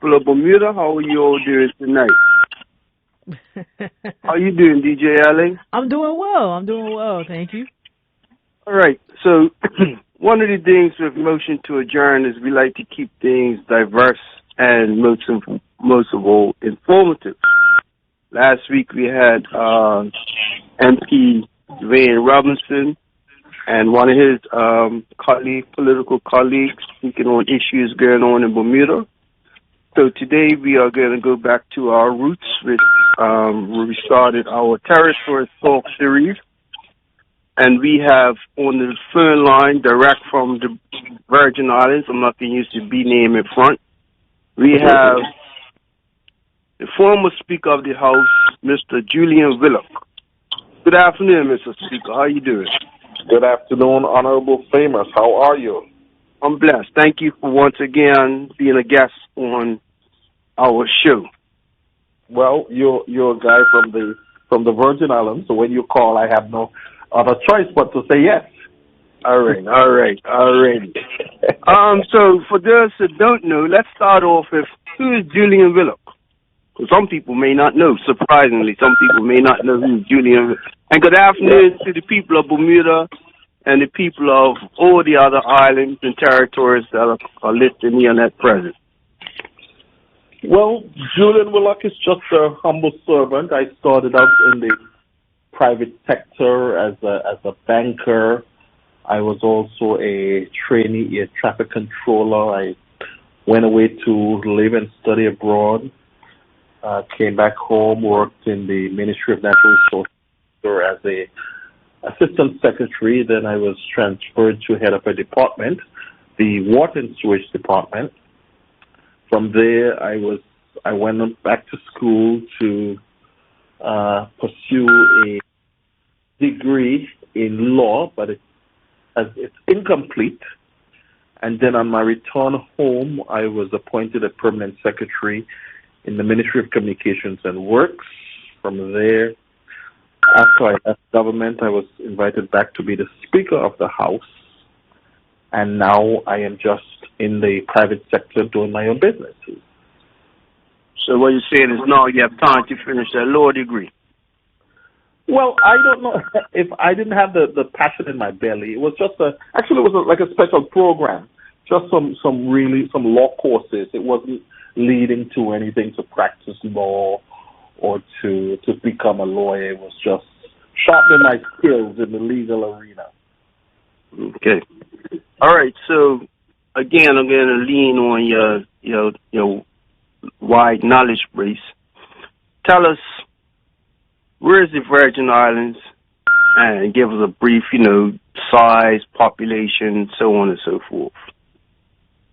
people of Bermuda. How are you all doing tonight? How you doing, DJ Allen? I'm doing well. I'm doing well. Thank you. All right. So one of the things with motion to adjourn is we like to keep things diverse and most of all informative. Last week we had MP Wayne Robinson and one of his political colleagues speaking on issues going on in Bermuda. So today we are going to go back to our roots with where we started our Territory Talk series. And we have on the phone line, direct from the Virgin Islands, I'm not going to use the B name in front, we have the former Speaker of the House, Mr. Julian Willock. Good afternoon, Mr. Speaker. How are you doing? Good afternoon, Honorable Famous. How are you? I'm blessed. Thank you for once again being a guest on our show. Well, you're a guy from the Virgin Islands, so when you call, I have no other choice but to say yes. All right. So for those that don't know, let's start off with who is Julian Willock? Because some people may not know. Surprisingly, some people may not know who Julian Willock. And good afternoon to the people of Bermuda and the people of all the other islands and territories that are listed here at present. Well, Julian Willock is just a humble servant. I started out in the private sector as a banker. I was also a trainee, a traffic controller. I went away to live and study abroad. Came back home, worked in the Ministry of Natural Resources as a assistant secretary. Then I was transferred to head of a department, the Water and Sewage Department. From there, I went back to school to pursue a degree in law, but it's incomplete. And then on my return home, I was appointed a permanent secretary in the Ministry of Communications and Works. From there, after I left government, I was invited back to be the Speaker of the House. And now I am just in the private sector doing my own business. So what you're saying is now you have time to finish that law degree? Well, I don't know if I didn't have the passion in my belly. It was just like a special program, just some law courses. It wasn't leading to anything to practice law or to become a lawyer. It was just sharpening my skills in the legal arena. Okay. All right. So again, I'm going to lean on your wide knowledge base. Tell us, where is the Virgin Islands? And give us a brief, size, population, so on and so forth.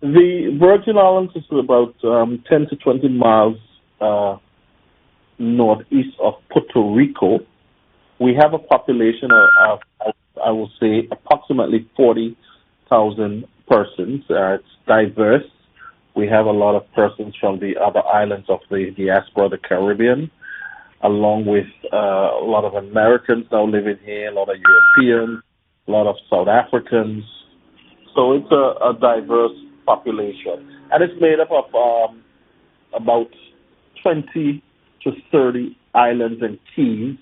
The Virgin Islands is about 10 to 20 miles northeast of Puerto Rico. We have a population of I will say, approximately 40,000 persons. It's diverse. We have a lot of persons from the other islands of the diaspora, the Caribbean, along with a lot of Americans now living here, a lot of Europeans, a lot of South Africans. So it's a diverse population. And it's made up of about 20 to 30 islands and keys.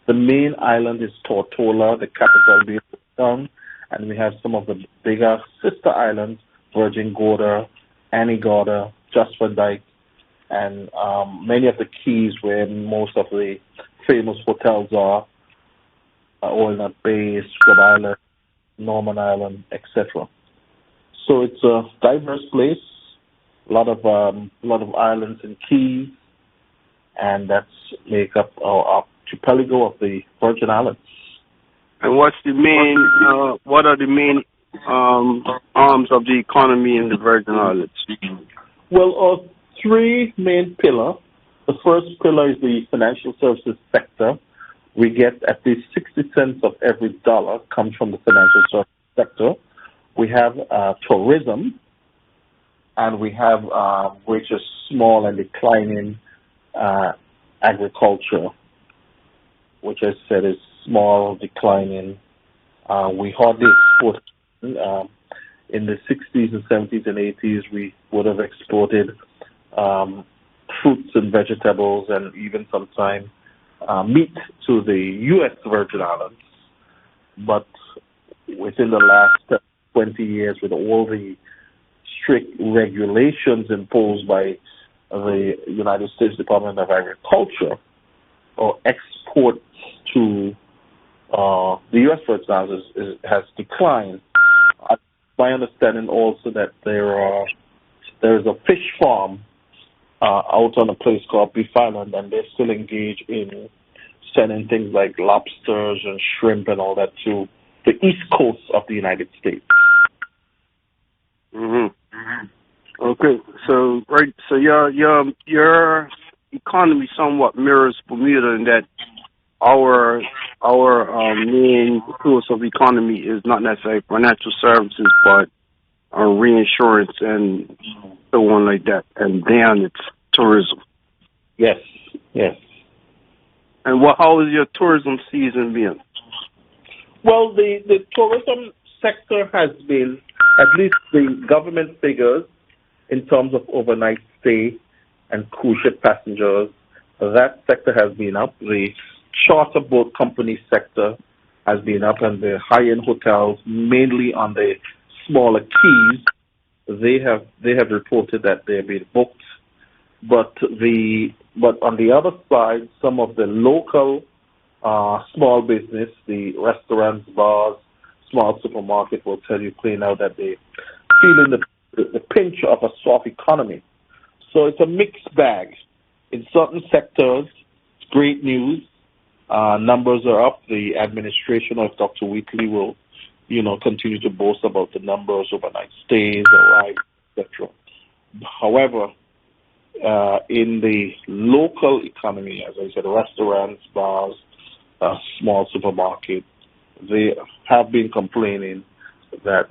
The main island is Tortola, the capital being Town, and we have some of the bigger sister islands, Virgin Gorda, Antigua, Jasper Dyke, and many of the keys where most of the famous hotels are, Walnut Bay, Scrub Island, Norman Island, etc. So it's a diverse place, a lot of islands and keys, and that's make up our archipelago of the Virgin Islands. And what are the main arms of the economy in the Virgin Islands? Well, three main pillars. The first pillar is the financial services sector. We get at least 60 cents of every dollar comes from the financial services sector. We have tourism, and we have, which is small and declining, agriculture, which I said is small, declining. We hardly export. In the 60s and 70s and 80s, we would have exported fruits and vegetables, and even sometimes meat to the U.S. Virgin Islands. But within the last 20 years, with all the strict regulations imposed by the United States Department of Agriculture, or exports to the U.S. Virgin Islands has declined. My understanding also that there is a fish farm out on a place called Beef Island, and they're still engaged in sending things like lobsters and shrimp and all that to the east coast of the United States. Okay, so your economy somewhat mirrors Bermuda in that our main source of economy is not necessarily financial services, but reinsurance and so on like that, and then it's tourism. Yes. And how has your tourism season been? Well, the tourism sector has been, at least the government figures, in terms of overnight stay and cruise ship passengers, that sector has been up. The charter boat company sector has been up, and the high-end hotels, mainly on the smaller keys, they have reported that they've been booked. But on the other side, some of the local small business, the restaurants, bars, small supermarket will tell you plain out that they're feeling the pinch of a soft economy. So it's a mixed bag. In certain sectors, it's great news. Numbers are up. The administration of Dr. Wheatley will, continue to boast about the numbers, overnight stays, arrivals, etc. However, in the local economy, as I said, restaurants, bars, small supermarkets, they have been complaining that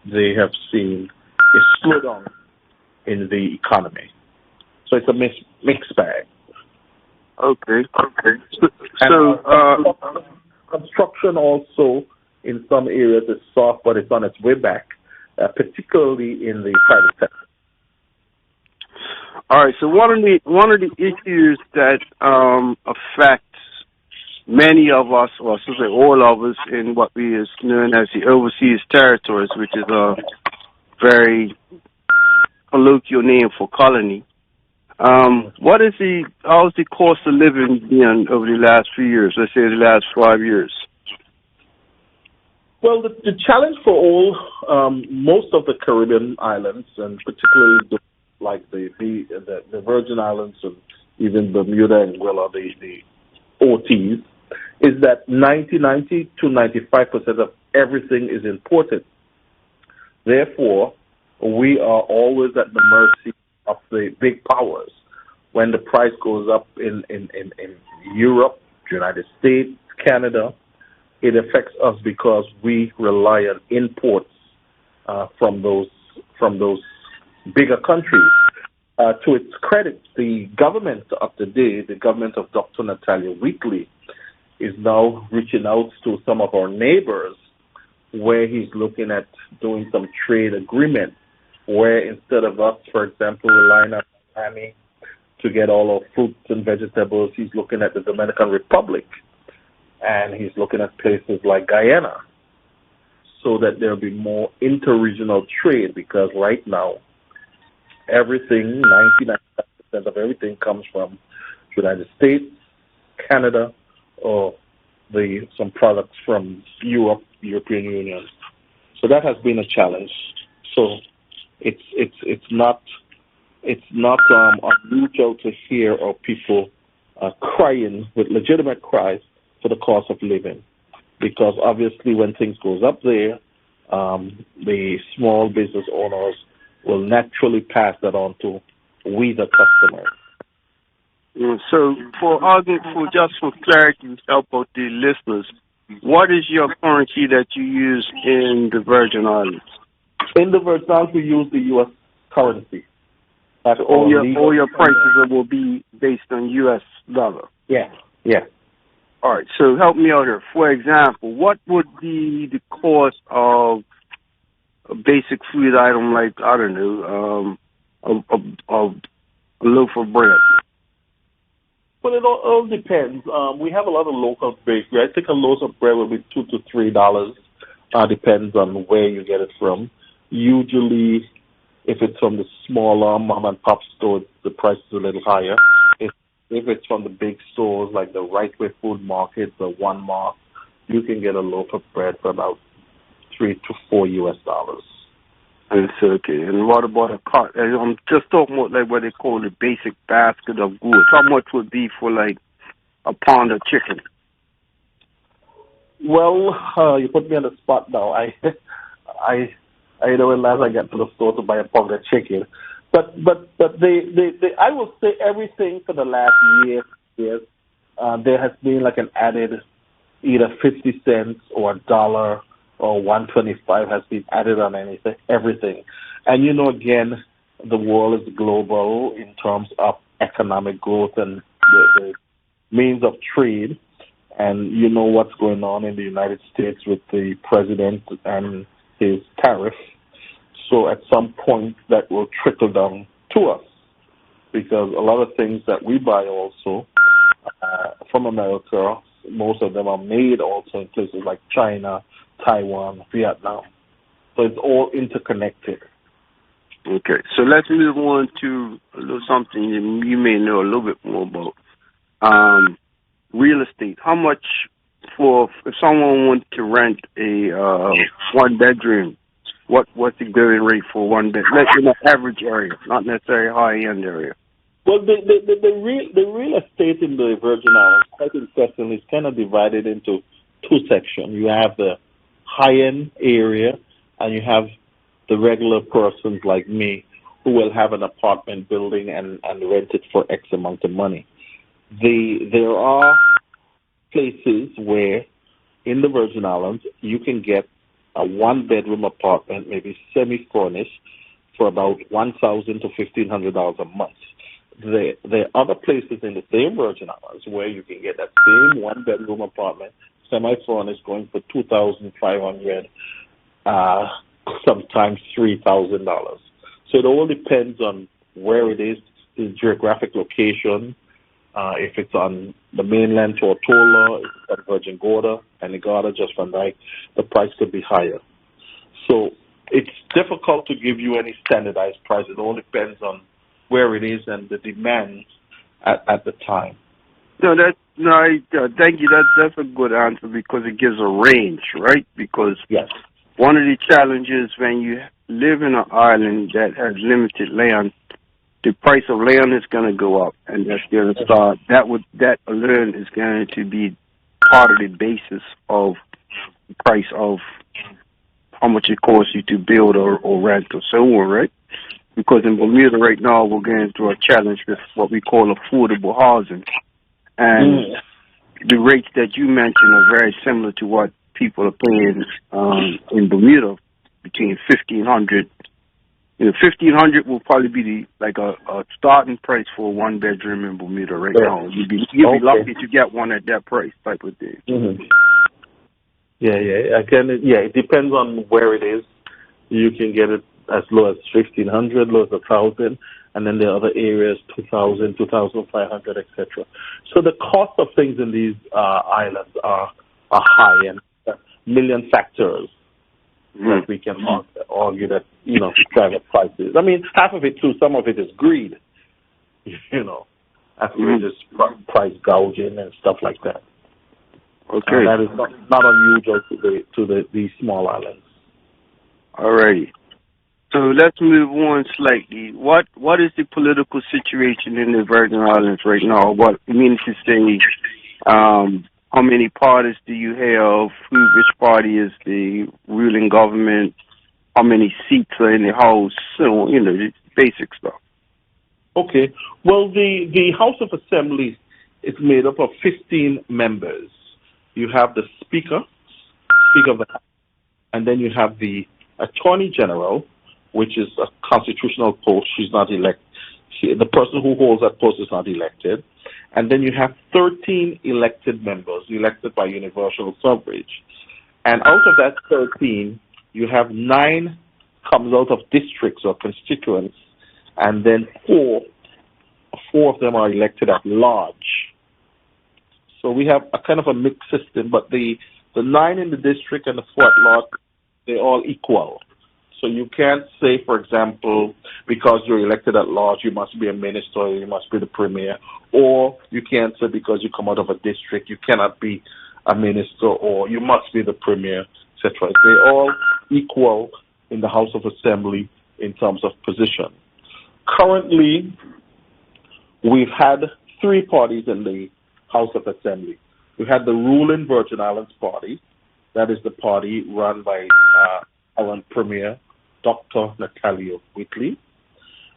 they have seen a slowdown in the economy. So it's a mixed bag. Okay. So construction also in some areas is soft, but it's on its way back, particularly in the private sector. All right. So one of the issues that affects many of us, or should I say all of us, in what we is known as the overseas territories, which is a very colloquial name for colony. How's the cost of living been over the last few years? Let's say the last 5 years. Well, the challenge for all, most of the Caribbean islands, and particularly like the Virgin Islands and even Bermuda and Willock, the OTs, is that 90 to 95% of everything is imported. Therefore, we are always at the mercy of the big powers. When the price goes up in Europe, United States, Canada, it affects us because we rely on imports from those bigger countries. To its credit, the government of the day, the government of Dr. Natalia Wheatley, is now reaching out to some of our neighbors where he's looking at doing some trade agreement where instead of us, for example, relying on Miami to get all our fruits and vegetables, he's looking at the Dominican Republic and he's looking at places like Guyana so that there'll be more interregional trade, because right now everything, 99% of everything comes from the United States, Canada, or some products from Europe, European Union. So that has been a challenge. So it's not unusual to hear of people crying with legitimate cries for the cost of living, because obviously when things goes up there, the small business owners will naturally pass that on to we the customers. So for clarity, help out the listeners, what is your currency that you use in the Virgin Islands? In the Virgin Islands, we use the U.S. currency. All your prices will be based on U.S. dollar. Yeah. All right. So help me out here. For example, what would be the cost of a basic food item like, I don't know, a a loaf of bread? Well, it all depends. We have a lot of local bakery. I think a loaf of bread will be $2 to $3. Depends on where you get it from. Usually, if it's from the smaller mom and pop stores, the price is a little higher. If it's from the big stores like the Right Way Food Market, the One Mark, you can get a loaf of bread for about $3 to $4 US. It's okay. And what about a cart? I'm just talking about like what they call the basic basket of goods. How much would be for like a pound of chicken? Well, you put me on the spot now. I know when last I got to the store to buy a pound of chicken, but they I will say everything for the last years there has been like an added either 50 cents or $1 or 1.25 has been added on everything. And, again, the world is global in terms of economic growth and the means of trade. And you know what's going on in the United States with the president and his tariff. So at some point that will trickle down to us because a lot of things that we buy also from America, most of them are made also in places like China, Taiwan, Vietnam. So it's all interconnected. Okay, so let's move on to a little something you may know a little bit more about. Real estate. How much if someone wants to rent a one bedroom, what's the going rate for one bed? In an average area, not necessarily high end area. Well, the real estate in the Virgin Islands, quite interestingly, is kind of divided into two sections. You have the high-end area, and you have the regular persons like me who will have an apartment building and rent it for X amount of money. There are places where in the Virgin Islands you can get a one-bedroom apartment, maybe semi-furnished, for about $1,000 to $1,500 a month. There are other places in the same Virgin Islands where you can get that same one-bedroom apartment, semi-furnished, going for $2,500, sometimes $3,000. So it all depends on where it is, the geographic location. If it's on the mainland Tortola, if it's on Virgin Gorda, Anegada, Just Van Dyke, the price could be higher. So it's difficult to give you any standardized price. It all depends on where it is and the demands at the time. Thank you. That's a good answer because it gives a range, right? Because yes, one of the challenges when you live in an island that has limited land, the price of land is going to go up, and that's going to start. That alone is going to be part of the basis of the price of how much it costs you to build or rent or so on, right? Because in Bermuda right now we're going through a challenge with what we call affordable housing, and the rates that you mentioned are very similar to what people are paying in Bermuda, between $1,500. $1,500 will probably be a starting price for a one bedroom in Bermuda right now. You'd be lucky to get one at that price type of thing. Mm-hmm. Yeah. Again, it depends on where it is. You can get it as low as $1,500, low as $1,000, and then the other areas $2,000, $2,500, etc. So the cost of things in these islands are high, and million factors that we can argue that drive up prices. I mean, half of it too. Some of it is greed. Half of it is price gouging and stuff like that. Okay, that is not unusual to these small islands. All righty. So let's move on slightly. What is the political situation in the Virgin Islands right now? What it means to say, how many parties do you have? Which party is the ruling government? How many seats are in the House? So, the basic stuff. Okay. Well, the House of Assembly is made up of 15 members. You have the Speaker of the House, and then you have the Attorney General, which is a constitutional post. She's not elected. The person who holds that post is not elected. And then you have 13 elected members, elected by universal suffrage. And out of that 13, you have 9 comes out of districts or constituents, and then 4 4 of them are elected at large. So we have a kind of a mixed system, but the 9 in the district and the 4 at large, they're all equal. So you can't say, for example, because you're elected at large, you must be a minister, or you must be the premier, or you can't say because you come out of a district, you cannot be a minister, or you must be the premier, etc. They're all equal in the House of Assembly in terms of position. Currently, we've had 3 parties in the House of Assembly. We had the ruling Virgin Islands Party, that is the party run by current Premier Dr. Natalia Whitley.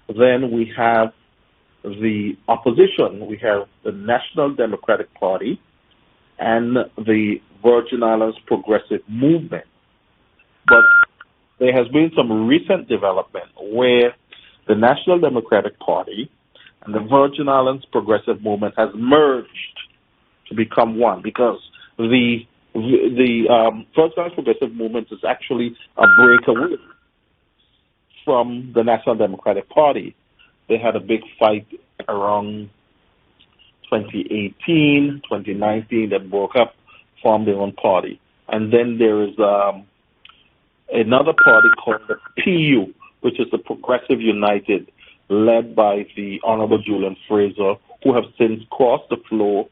Then we have the opposition. We have the National Democratic Party and the Virgin Islands Progressive Movement. But there has been some recent development where the National Democratic Party and the Virgin Islands Progressive Movement has merged to become one, because the Virgin Islands Progressive Movement is actually a breakaway from the National Democratic Party. They had a big fight around 2018, 2019, that broke up, formed their own party. And then there is another party called the PU, which is the Progressive United, led by the Honorable Julian Fraser, who have since crossed the floor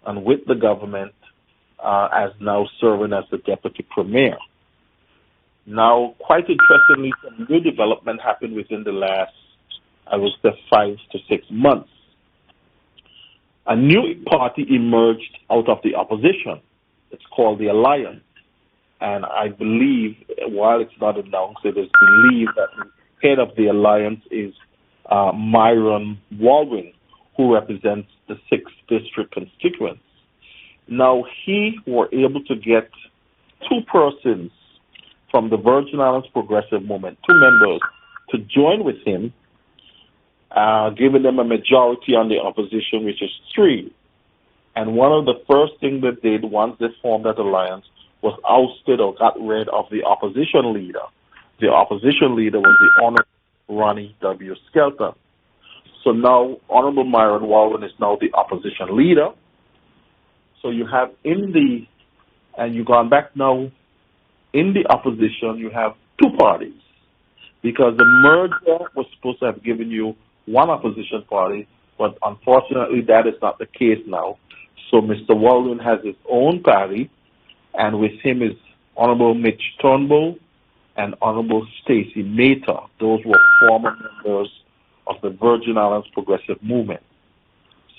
and with the government as now serving as the Deputy Premier. Now, quite interestingly, some new development happened within the last, I would say, 5 to 6 months. A new party emerged out of the opposition. It's called the Alliance. And I believe, while it's not announced, it is believed that the head of the Alliance is Myron Walwyn, who represents the 6th District constituents. Now, he were able to get 2 persons from the Virgin Islands Progressive Movement, 2 members, to join with him, giving them a majority on the opposition, which is 3. And one of the first things they did once they formed that alliance was ousted or got rid of the opposition leader. The opposition leader was the Honorable Ronnie W. Skelton. So now Honorable Myron Walwyn is now the opposition leader. So you have and you've gone back now, in the opposition, you have 2 parties, because the merger was supposed to have given you 1 opposition party, but unfortunately that is not the case now. So Mr. Walwyn has his own party, and with him is Honorable Mitch Turnbull and Honorable Stacey Mater. Those were former members of the Virgin Islands Progressive Movement.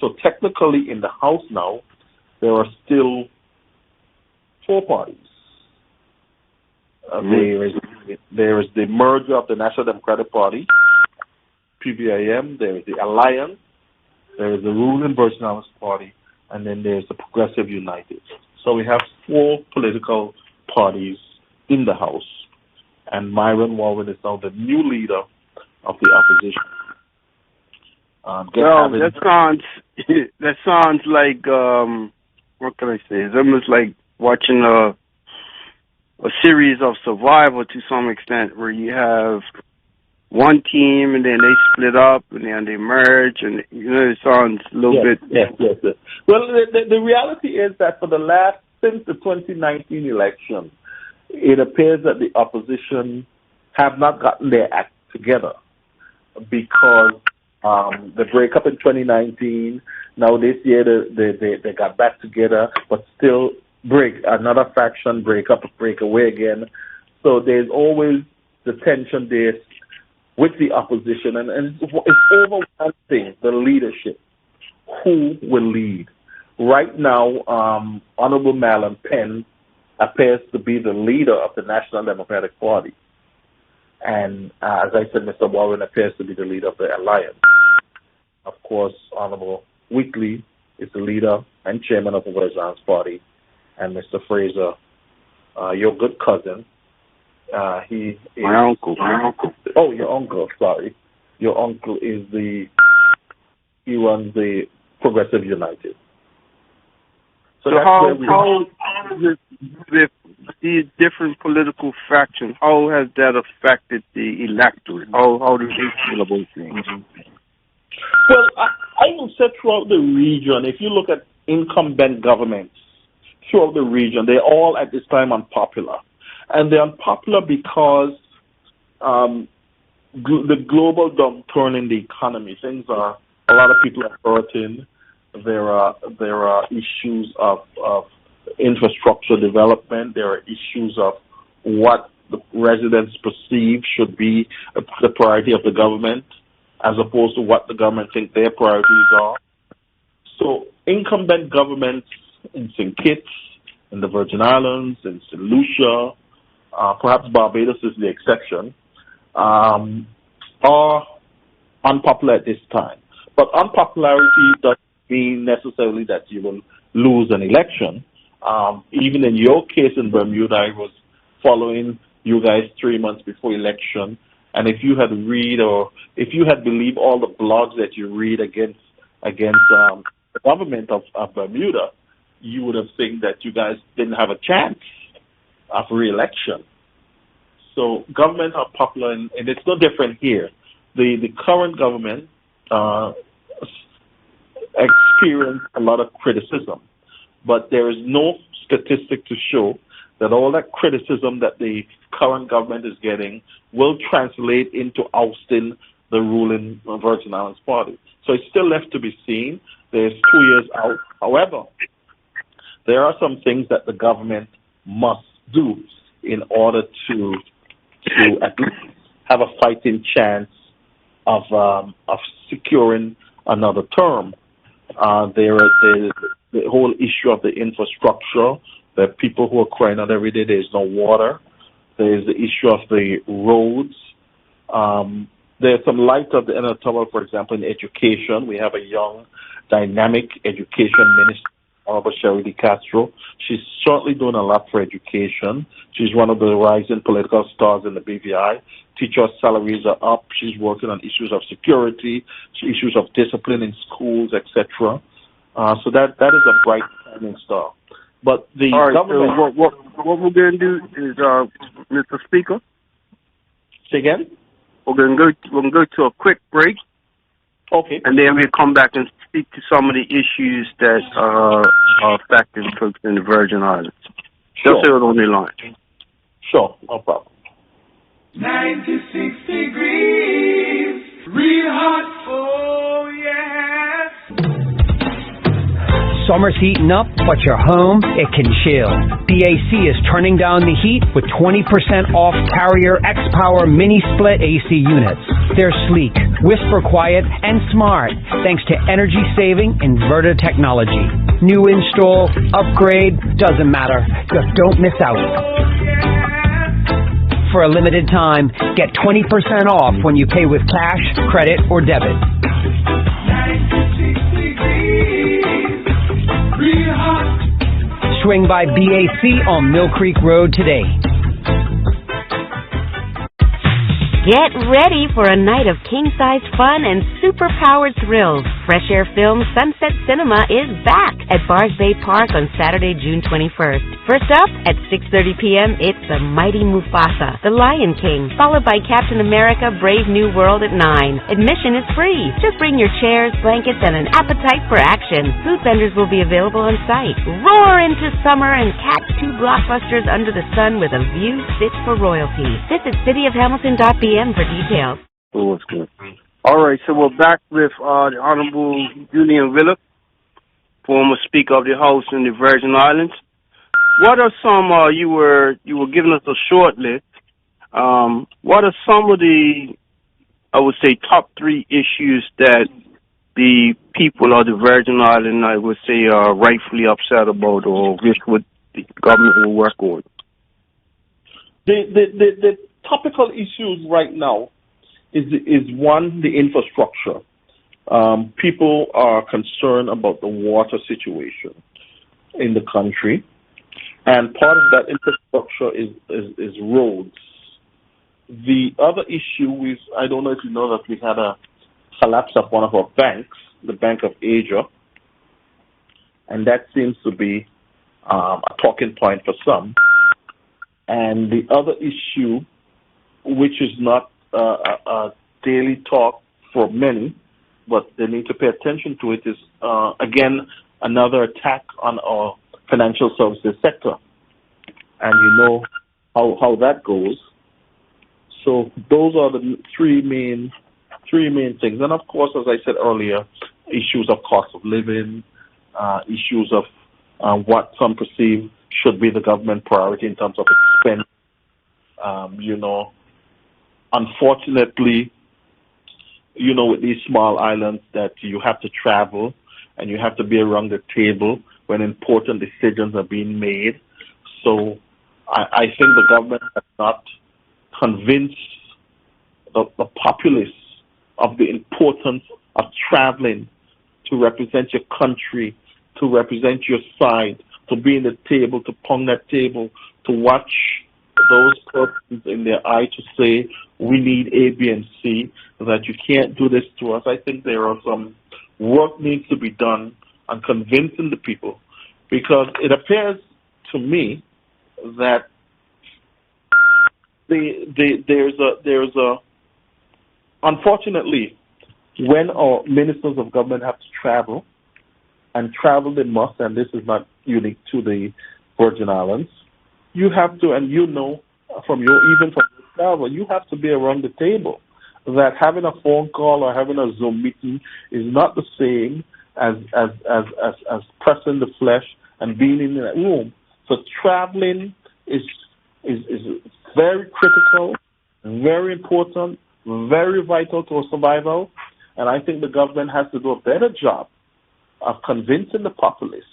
So technically in the House now, there are still 4 parties. There is the merger of the National Democratic Party, PVIM, there is the Alliance, there is the ruling Virgin Islands Party, and then there's the Progressive United. So we have 4 political parties in the House, and Myron Walwyn is now the new leader of the opposition. That sounds like what can I say? It's almost like watching a series of Survivor to some extent, where you have one team and then they split up and then they merge, and it sounds a little bit. Yes. Well, the reality is that since the 2019 election, it appears that the opposition have not gotten their act together, because the breakup in 2019. Now this year they got back together, but still another faction break away again. So there's always the tension there with the opposition, and it's overwhelming the leadership. Who will lead? Right now, Honorable Malcolm Penn appears to be the leader of the National Democratic Party. And as I said, Mr. Walwyn appears to be the leader of the Alliance. Of course, Honorable Whitley is the leader and chairman of the Virgin Islands Party. And Mr. Fraser, your good cousin, he is... My uncle. Oh, your uncle, sorry. Your uncle he runs the Progressive United. So how with these different political factions, how has that affected the electorate? How do they feel about things? Well, I will say throughout the region, if you look at incumbent governments throughout the region, they're all at this time unpopular. And they're unpopular because the global downturn in the economy, a lot of people are hurting. There are issues of infrastructure development. There are issues of what the residents perceive should be the priority of the government, as opposed to what the government think their priorities are. So incumbent governments in St. Kitts, in the Virgin Islands, in St. Lucia, perhaps Barbados is the exception, are unpopular at this time. But unpopularity doesn't mean necessarily that you will lose an election. Even in your case in Bermuda, I was following you guys 3 months before election, and if you had believed all the blogs that you read against the government of Bermuda, you would have think that you guys didn't have a chance of re-election. So governments are popular, and it's no different here. The current government experienced a lot of criticism, but there is no statistic to show that all that criticism that the current government is getting will translate into ousting the ruling Virgin Islands party. So it's still left to be seen. There's 2 years out. However, there are some things that the government must do in order to at least have a fighting chance of securing another term. The whole issue of the infrastructure. There are people who are crying out every day there's no water. There's the issue of the roads. There's some light at the end of the tunnel, for example, in education. We have a young, dynamic education minister, Honorable Sherry De Castro. She's certainly doing a lot for education. She's one of the rising political stars in the BVI. Teacher salaries are up. She's working on issues of security, issues of discipline in schools, etc. So that is a bright shining star. But the government. So what we're going to do is, Mr. Speaker. Say again. We're going to go to a quick break. Okay. And then we'll come back and speak to some of the issues that are affecting folks in the Virgin Islands. Sure. Just hold on the line. Sure, no problem. 96 degrees, real hot, oh yeah. Summer's heating up, but your home, it can chill. BAC is turning down the heat with 20% off Carrier X-Power Mini Split AC units. They're sleek, whisper quiet, and smart, thanks to energy-saving inverter technology. New install, upgrade, doesn't matter. Just don't miss out. For a limited time, get 20% off when you pay with cash, credit, or debit. Swing by BAC on Mill Creek Road today. Get ready for a night of king-size fun and super-powered thrills. Fresh Air Films Sunset Cinema is back at Bars Bay Park on Saturday, June 21st. First up, at 6:30 p.m., it's The Mighty Mufasa, The Lion King, followed by Captain America, Brave New World at 9. Admission is free. Just bring your chairs, blankets, and an appetite for action. Food vendors will be available on site. Roar into summer and catch 2 blockbusters under the sun with a view fit for royalty. Visit cityofhamilton.bm for details. Oh, that's good. All right, so we're back with the Honorable Julian Willock, former Speaker of the House in the Virgin Islands. What are some? You were giving us a short list. What are some of the, I would say, top 3 issues that the people of the Virgin Islands, I would say, are rightfully upset about, or wish would the government will work on? The topical issues right now is one, the infrastructure. People are concerned about the water situation in the country, and part of that infrastructure is roads. The other issue is, I don't know if you know that we had a collapse of one of our banks, the Bank of Asia, and that seems to be a talking point for some. And the other issue, which is not a daily talk for many, but they need to pay attention to it, is, again, another attack on our financial services sector. And you know how that goes. So those are the three main things. And of course, as I said earlier, issues of cost of living, issues of what some perceive should be the government priority in terms of expense. Unfortunately, with these small islands that you have to travel and you have to be around the table when important decisions are being made. So I think the government has not convinced the populace of the importance of traveling to represent your country, to represent your side, to be in the table, to pound that table, to watch those persons in their eye to say, we need A, B, and C, that you can't do this to us. I think there are some work needs to be done on convincing the people, because it appears to me that there's a unfortunately, when our ministers of government have to travel, and travel they must, and this is not unique to the Virgin Islands, you have to, and even from your travel, you have to be around the table. That having a phone call or having a Zoom meeting is not the same as pressing the flesh and being in that room. So traveling is very critical, very important, very vital to our survival, and I think the government has to do a better job of convincing the populace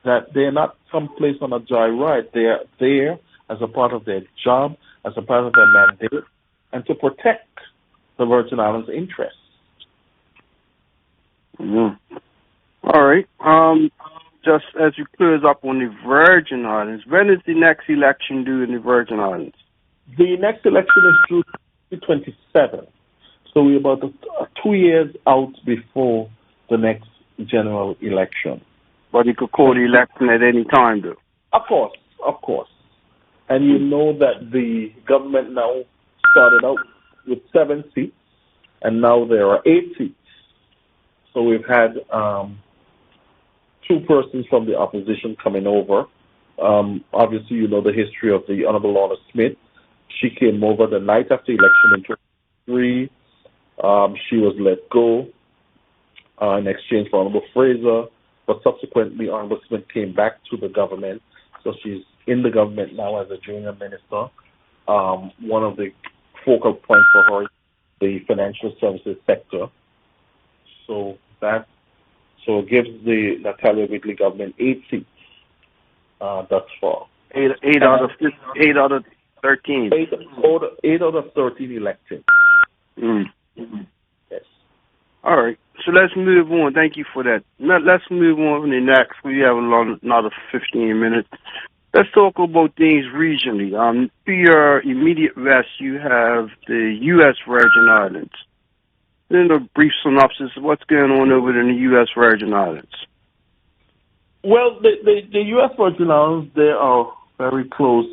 that they're not someplace on a joyride. They are there as a part of their job, as a part of their mandate, and to protect the Virgin Islands' interests. Mm-hmm. All right. Just as you close up on the Virgin Islands, when is the next election due in the Virgin Islands? The next election is due 2027. So we're about 2 years out before the next general election. But you could call the election at any time, though. Of course. And you know that the government now started out with 7 seats, and now there are 8 seats. So we've had 2 persons from the opposition coming over. Obviously, you know the history of the Honorable Lorna Smith. She came over the night after election in 2003. She was let go in exchange for Honorable Fraser, but subsequently Honorable Smith came back to the government. So she's in the government now as a junior minister. One of the focal points for her is the financial services sector. So it gives the Natalia Whitley government 8 seats thus far. 8 out of 13. 8 out of 13 elected. Mm-hmm. Yes. All right. So let's move on. Thank you for that. Let's move on to the next. We have another 15 minutes. Let's talk about things regionally. To your immediate west, you have the U.S. Virgin Islands. Then a brief synopsis of what's going on over in the U.S. Virgin Islands. Well, the U.S. Virgin Islands, they are very close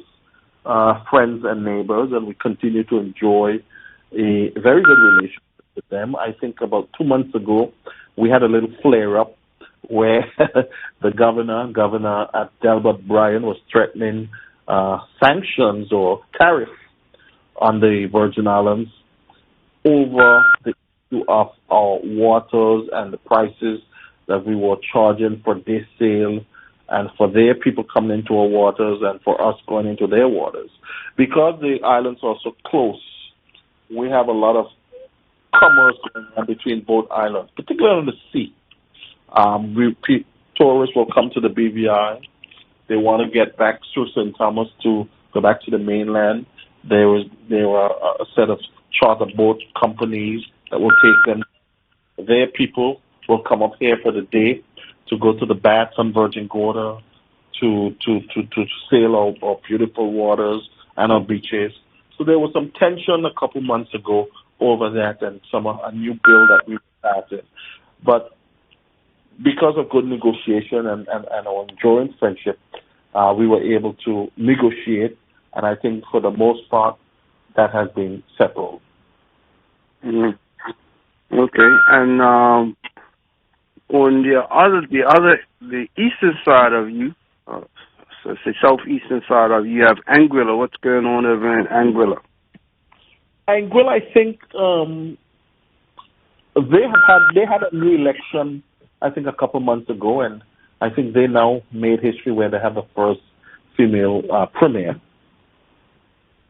friends and neighbors, and we continue to enjoy a very good relationship with them. I think about 2 months ago, we had a little flare-up where the governor Delbert Bryan, was threatening sanctions or tariffs on the Virgin Islands over the issue of our waters and the prices that we were charging for this sale and for their people coming into our waters and for us going into their waters. Because the islands are so close, we have a lot of commerce going on between both islands, particularly on the sea. Tourists will come to the BVI. They want to get back through St. Thomas to go back to the mainland. There were a set of charter boat companies that will take them. Their people will come up here for the day to go to the baths on Virgin Gorda, to sail our beautiful waters and our beaches. So there was some tension a couple months ago over that, and a new bill that we passed. But because of good negotiation and our enduring friendship, we were able to negotiate, and I think for the most part that has been settled. Mm-hmm. Okay, and on the eastern side of you, so it's the southeastern side of you, have Anguilla. What's going on over in Anguilla? Anguilla, I think they had a new election, I think, a couple months ago, and I think they now made history where they have the first female premier.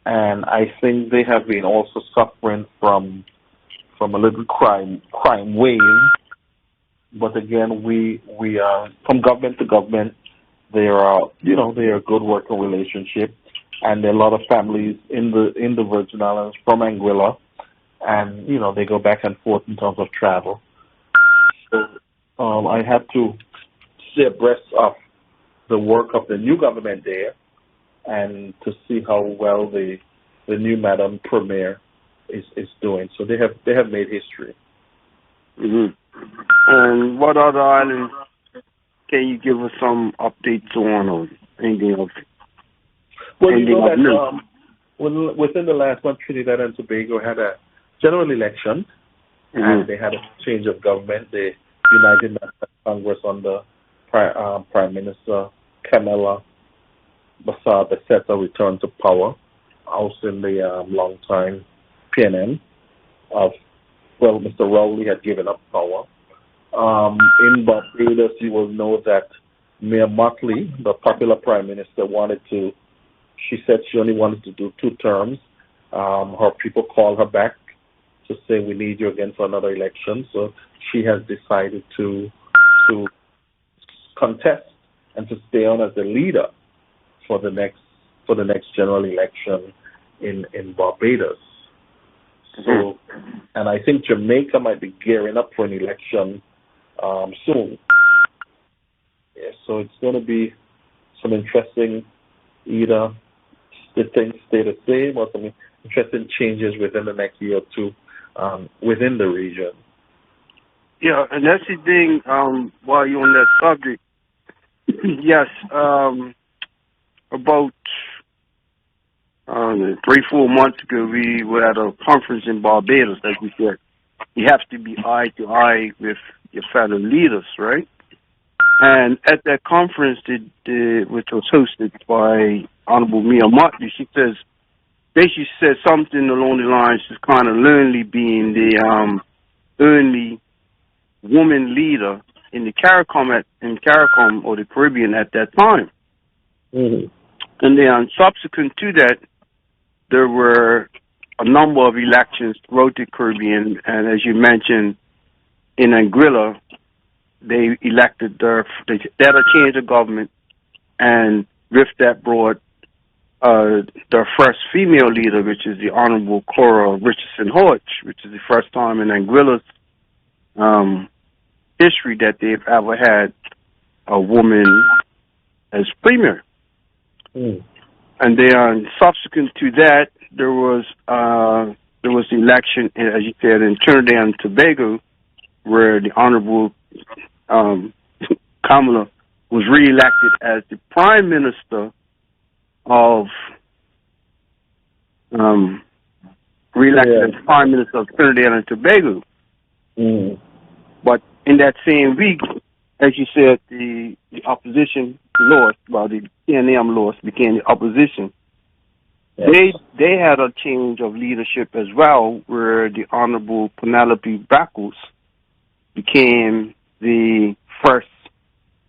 And I think they have been also suffering from a little crime wave. But again, we are from government to government. There are a good working relationship, and there are a lot of families in the Virgin Islands from Anguilla, and they go back and forth in terms of travel. So I have to stay abreast of the work of the new government there, and to see how well the new Madam Premier is doing. So they have made history. Mm-hmm. And what other islands can you give us some updates on, or anything of? Well, that within the last month, Trinidad and Tobago had a general election, and they had a change of government. The United National Congress under Prime Minister Kamala Beseta returned to power, ousting the long-time PNM of, Mr. Rowley had given up power. In Barbados, you will know that Mayor Motley, the popular Prime Minister, she said she only wanted to do 2 terms. Her people called her back to say, we need you again for another election. So she has decided to contest and to stay on as the leader for the next general election in Barbados. So, and I think Jamaica might be gearing up for an election soon. Yeah, so it's going to be some interesting, either the things stay the same or some interesting changes within the next year or two within the region. Yeah, and that's the thing, while you're on that subject, yes, about 3-4 months ago, we were at a conference in Barbados, like we said. You have to be eye to eye with your fellow leaders, right? And at that conference, which was hosted by Honorable Mia Motley, she basically said something along the lines of kind of Lonely being the only woman leader in the CARICOM or the Caribbean at that time. Mm-hmm. And then subsequent to that, there were a number of elections throughout the Caribbean, and as you mentioned, in Anguilla, they elected they had a change of government, and with that brought their first female leader, which is the Honorable Cora Richardson Hodge, which is the first time in Anguilla's history that they've ever had a woman as premier. Mm. And then subsequent to that, there was the election, as you said, in Trinidad and Tobago, where the Honorable Kamala was reelected as the Prime Minister of Prime Minister of Trinidad and Tobago. Mm. But in that same week, as you said, the opposition lost. Well, the PNM lost, became the opposition. Yes. They had a change of leadership as well, where the Honorable Penelope Backles became the first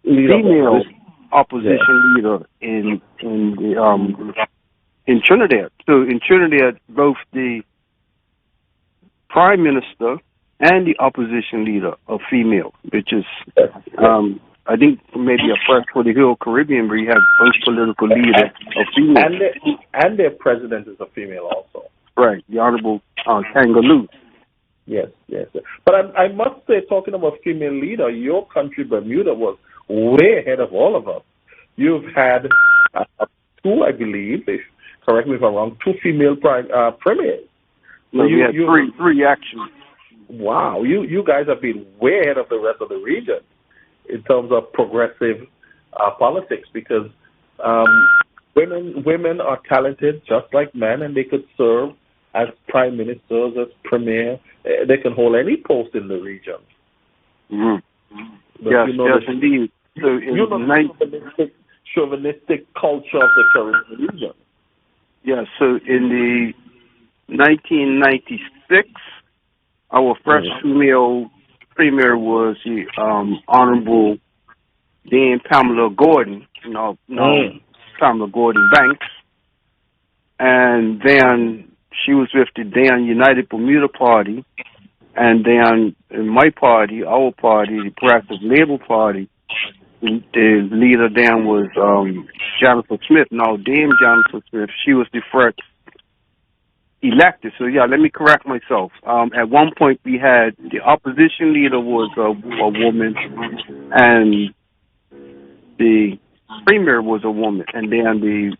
female opposition leader in Trinidad. So in Trinidad, both the Prime Minister and the opposition leader are female, which is, I think, maybe a first for the whole Caribbean, where you have both political leaders of female. And their president is a female also. Right, the Honorable Kangaloo. Yes. But I must say, talking about female leader, your country, Bermuda, was way ahead of all of us. You've had 2, I believe, correct me if I'm wrong, 2 female premiers. So we had three actually. Wow, you guys have been way ahead of the rest of the region in terms of progressive politics, because women are talented just like men, and they could serve as prime ministers, as premier. They can hold any post in the region. But Yes, you know yes, indeed. So in the chauvinistic culture of the Caribbean region. Yeah, so in the 1996, our first female premier was the Honorable Dame Pamela Gordon, Pamela Gordon Banks. And then she was with the then United Bermuda Party. And then in my party, our party, the Progressive Labour Party, the leader then was Jonathan Smith. Now, Dame Jonathan Smith, she was the first elected. So, yeah, let me correct myself. At one point, we had the opposition leader was a woman, and the premier was a woman. And then the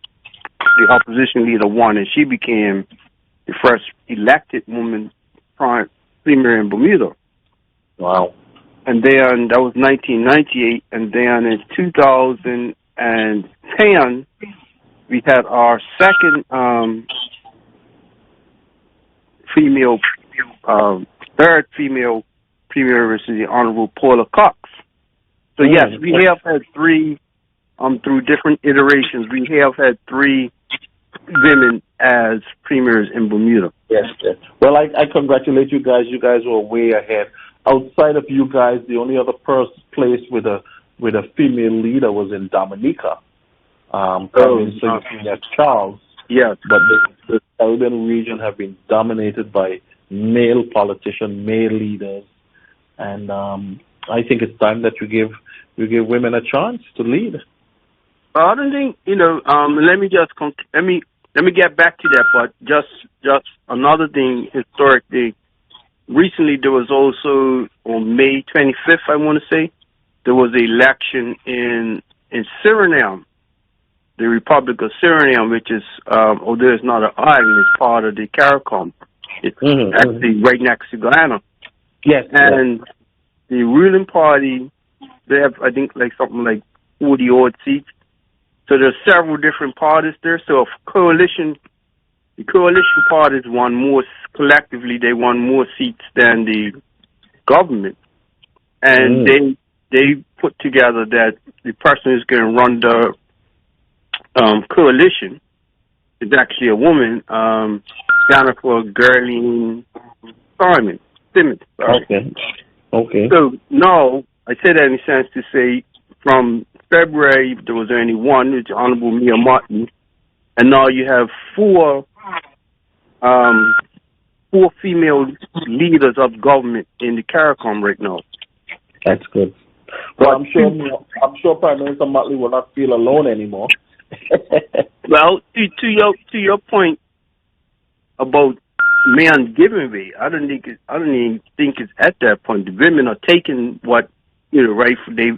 opposition leader won, and she became the first elected woman premier in Bermuda. Wow. And then that was 1998, and then in 2010, we had our second third female premier, which is the Honorable Paula Cox. So yes, we have had three, through different iterations, we have had three women as premiers in Bermuda. Yes, yes. Well, I congratulate you guys. You guys were way ahead. Outside of you guys, the only other place with a female leader was in Dominica. Charles. Yes. But the Caribbean region have been dominated by male politicians, male leaders, and I think it's time that you give women a chance to lead. I don't think let me get back to that, but just another thing, historically. Recently, there was also on May 25th, I want to say, there was an election in Suriname, the Republic of Suriname, which is, although it's not an island, it's part of the CARICOM. It's actually right next to Guyana. Yes. And the ruling party, they have, I think, something like 40-odd seats. So there's several different parties there. So the coalition parties won more, collectively, they won more seats than the government. And they put together that the person who's going to run the coalition is actually a woman, Jennifer Gerling Simmons. Okay. So, no, I say that in a sense to say from February, there was only one, which is Honorable Mia Martin, and now you have four female leaders of government in the CARICOM right now. That's good. Well, I'm sure Prime Minister Motley will not feel alone anymore. Well, to your point about men giving way, I don't even think it's at that point. The women are taking what they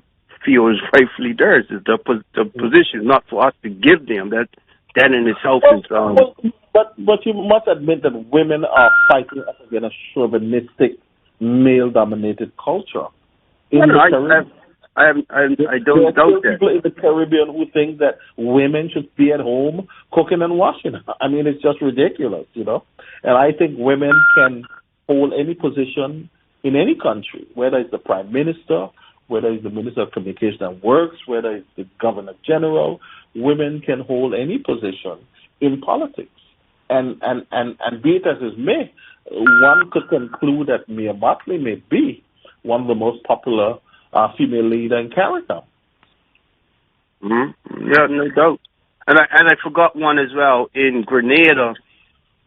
feel is rightfully theirs. Is the position, not for us to give them. That in itself is. But you must admit that women are fighting against a chauvinistic, male-dominated culture. I don't doubt that. People in the Caribbean who think that women should be at home cooking and washing. I mean, it's just ridiculous, And I think women can hold any position in any country, whether it's the Prime Minister, whether it's the Minister of Communication and Works, whether it's the Governor General. Women can hold any position in politics. And be it as it may, one could conclude that Mia Motley may be one of the most popular female leader in CARICOM. Yeah, no doubt. And I forgot one as well. In Grenada,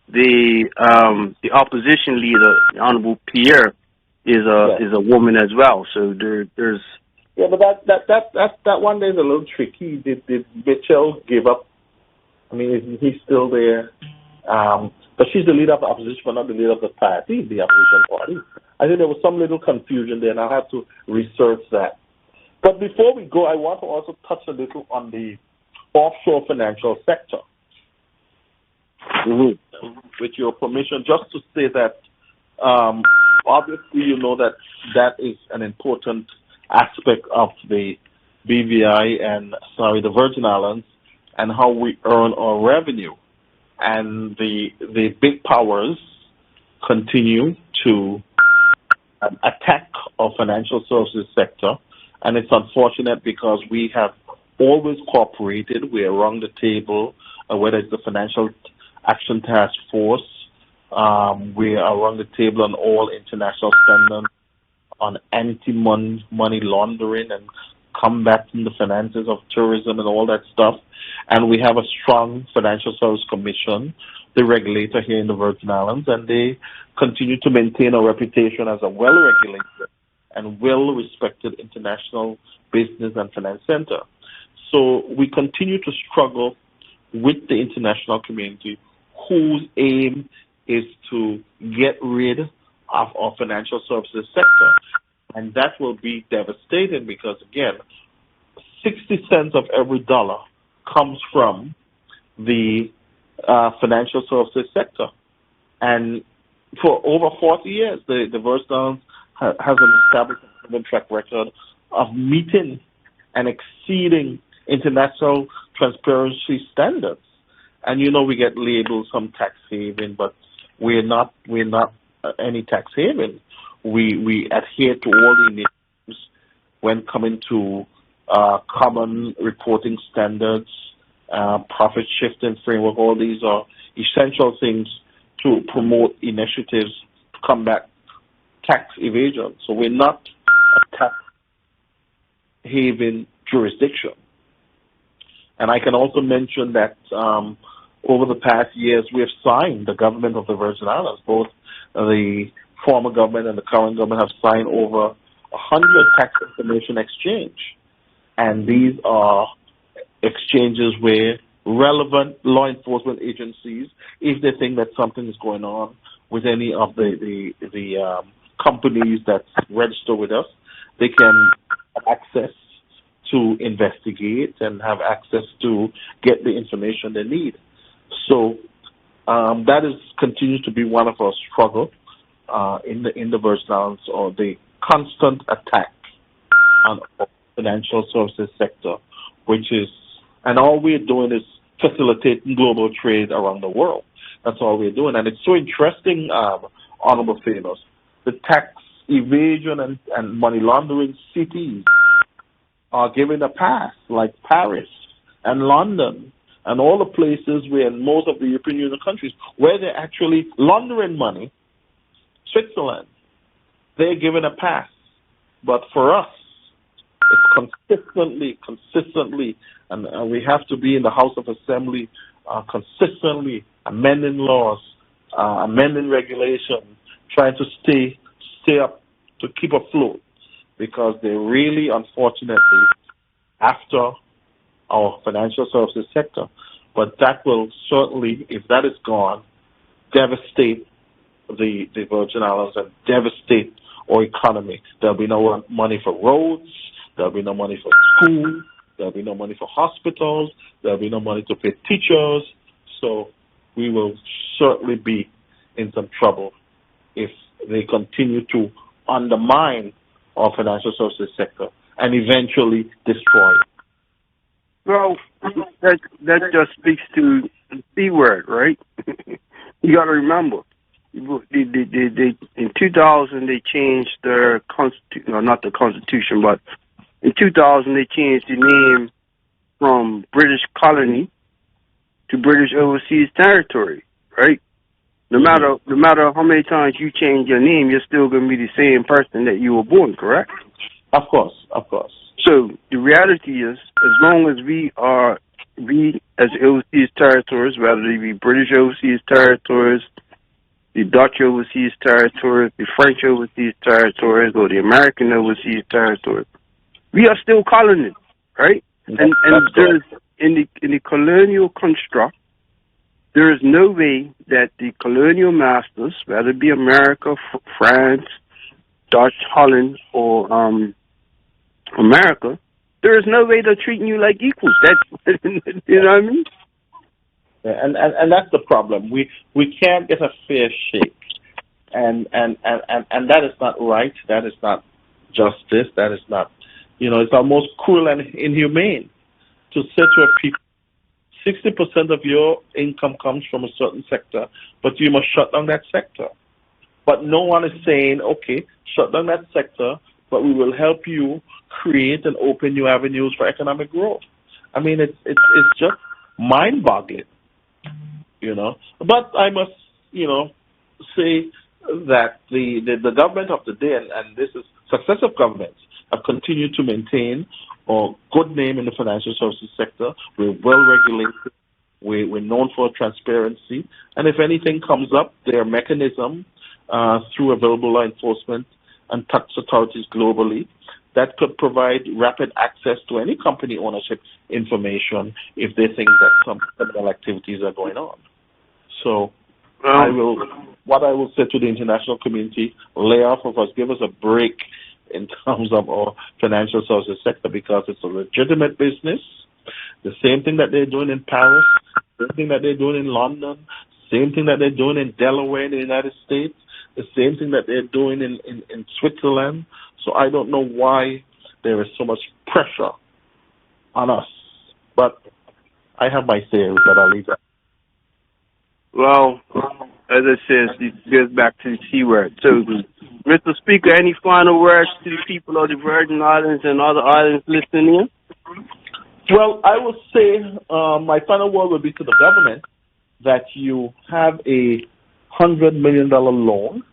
the opposition leader, Honorable Pierre, is a woman as well. So there's. Yeah, but that one there's a little tricky. Did Mitchell give up? I mean, he's still there. But she's the leader of the opposition, but not the leader of the party, the opposition party. I think there was some little confusion there, and I'll have to research that. But before we go, I want to also touch a little on the offshore financial sector. With your permission, just to say that obviously you know that is an important aspect of the BVI and, the Virgin Islands and how we earn our revenue. and the big powers continue to attack our financial services sector, and it's unfortunate because we have always cooperated. We're around the table, whether it's the Financial Action Task Force, we are around the table on all international standards on anti-money laundering and combating the finances of tourism and all that stuff. And we have a strong Financial Service Commission, the regulator here in the Virgin Islands, and they continue to maintain a reputation as a well-regulated and well-respected international business and finance center. So we continue to struggle with the international community whose aim is to get rid of our financial services sector. And that will be devastating because, again, 60 cents of every dollar comes from the financial services sector. And for over 40 years, the Virgin Islands has an established track record of meeting and exceeding international transparency standards. And we get labeled some tax haven, but we're not any tax haven. We adhere to all the initiatives when coming to common reporting standards, profit shifting framework. All these are essential things to promote initiatives to combat tax evasion. So we're not a tax haven jurisdiction. And I can also mention that over the past years, we have signed, the government of the Virgin Islands, both the former government and the current government have signed over 100 tax information exchange. And these are exchanges where relevant law enforcement agencies, if they think that something is going on with any of the companies that register with us, they can have access to investigate and have access to get the information they need. So that continues to be one of our struggles in the Virgin Islands, or the constant attack on the financial services sector, and all we're doing is facilitating global trade around the world. That's all we're doing. And it's so interesting, Honorable Famous, the tax evasion and money laundering cities are given a pass, like Paris and London and all the places where in most of the European Union countries where they're actually laundering money. Switzerland, they're given a pass. But for us, it's consistently, and we have to be in the House of Assembly consistently amending laws, amending regulations, trying to stay up, to keep afloat, because they're really, unfortunately, after our financial services sector. But that will certainly, if that is gone, devastate the Virgin Islands and devastate our economy. There'll be no money for roads, there'll be no money for schools, there'll be no money for hospitals, there'll be no money to pay teachers. So we will certainly be in some trouble if they continue to undermine our financial services sector and eventually destroy it. Well, that just speaks to the C word, right? You got to remember, they in 2000 they changed their constitution, no, not the constitution, but in 2000 they changed the name from British colony to British overseas territory, right? No matter how many times you change your name, you're still going to be the same person that you were born, correct? Of course. So the reality is, as long as we as overseas territories, whether they be British overseas territories, the Dutch overseas territories, the French overseas territories, or the American overseas territories, we are still colonies, right? And there's in the colonial construct, there is no way that the colonial masters, whether it be America, France, Dutch, Holland, or America, there is no way they're treating you like equals. That's you know what I mean? Yeah, and that's the problem. We can't get a fair shake, and that is not right. That is not justice. That is not, it's almost cruel and inhumane to say to a people, 60% of your income comes from a certain sector, but you must shut down that sector. But no one is saying, okay, shut down that sector, but we will help you create and open new avenues for economic growth. I mean, it's just mind-boggling, you know. But I must, you know, say that the government of the day, and this is successive governments, have continued to maintain a good name in the financial services sector. We're well regulated. We're known for transparency. And if anything comes up, there are mechanisms through available law enforcement and tax authorities globally that could provide rapid access to any company ownership information if they think that some criminal activities are going on. So what I will say to the international community, lay off of us, give us a break in terms of our financial services sector, because it's a legitimate business. The same thing that they're doing in Paris, same thing that they're doing in London, same thing that they're doing in Delaware in the United States, the same thing that they're doing in Switzerland. So I don't know why there is so much pressure on us. But I have my theory, but I'll leave that. Well, as I said, it goes back to the C word. So, Mr. Speaker, any final words to the people of the Virgin Islands and other islands listening in? Well, I will say my final word would be to the government that you have a $100 million loan,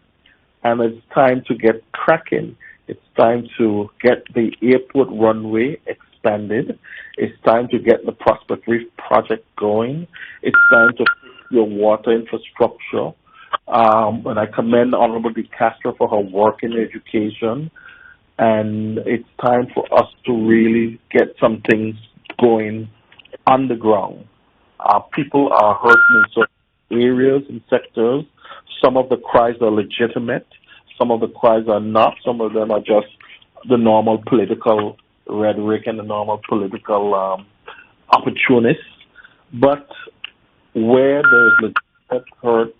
and it's time to get cracking. It's time to get the airport runway expanded. It's time to get the Prospect Reef project going. It's time to fix your water infrastructure. And I commend Honorable DeCastro for her work in education. And it's time for us to really get some things going on the ground. People are hurting in certain areas and sectors. Some of the cries are legitimate. Some of the cries are not. Some of them are just the normal political rhetoric and the normal political opportunists. But where there's legitimate hurt,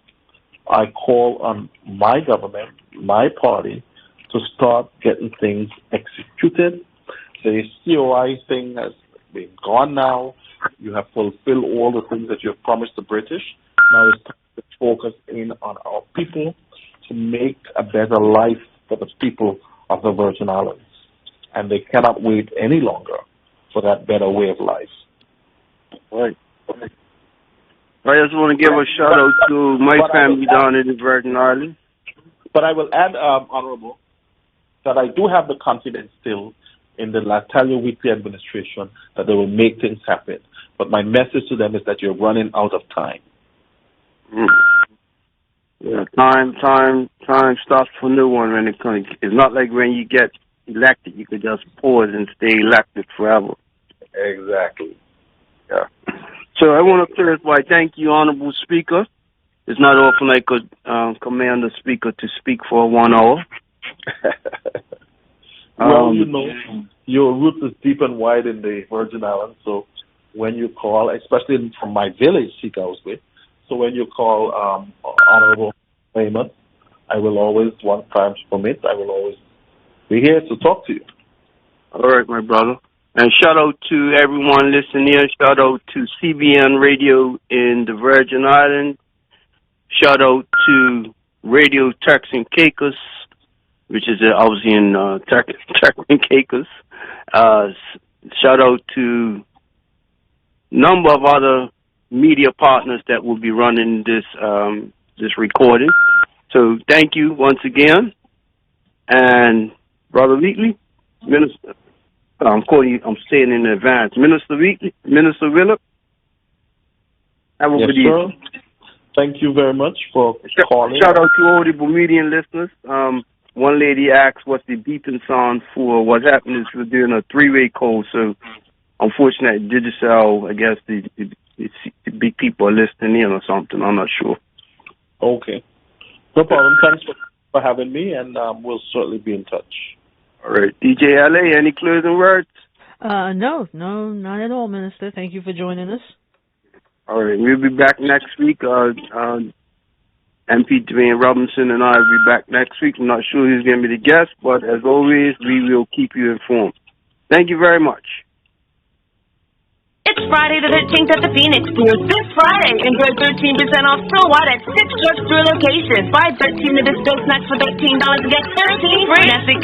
I call on my government, my party, to start getting things executed. The COI thing has been gone now. You have fulfilled all the things that you have promised the British. Now it's time to focus in on our people to make a better life for the people of the Virgin Islands. And they cannot wait any longer for that better way of life. Right. I just want to give a shout out to my family down in the Virgin Islands. But I will add, Honorable, that I do have the confidence still in the Natalia Wheatley administration that they will make things happen. But my message to them is that you're running out of time. Yeah, time stops for no one when it comes. It's not like when you get elected, you could just pause and stay elected forever. Exactly. Yeah. So I want to first by thank you, Honorable Speaker. It's not often I could command the Speaker to speak for 1 hour. Well, you know, your roots is deep and wide in the Virgin Islands, so when you call, especially from my village, Seagouseway, so when you call Honorable Raymond, I will always, once time permits, I will always be here to talk to you. All right, my brother. And shout out to everyone listening here. Shout out to CBN Radio in the Virgin Islands. Shout out to Radio Turks and Caicos, which is obviously in Turks and Caicos. Shout out to a number of other media partners that will be running this recording. So thank you once again. And Brother Wheatley, Minister, I'm calling you, I'm saying in advance, Minister Wheatley, Minister Willock, have a good evening. Thank you very much for calling. Shout out to audible media listeners. One lady asked what's the beeping sound for. What's happening is we're doing a three-way call, so unfortunately, digital, I guess the big people are listening in or something. I'm not sure. Okay. No problem. Thanks for having me, and we'll certainly be in touch. All right. DJ LA, any closing words? No, not at all, Minister. Thank you for joining us. All right. We'll be back next week. MP Dwayne Robinson and I will be back next week. I'm not sure who's going to be the guest, but as always, we will keep you informed. Thank you very much. It's Friday the 13th at the Phoenix Pier. This Friday, enjoy 13% off Stillwater at 6 drugstore locations. Buy 13 of the still snacks for $13 and get 13 free. Nestle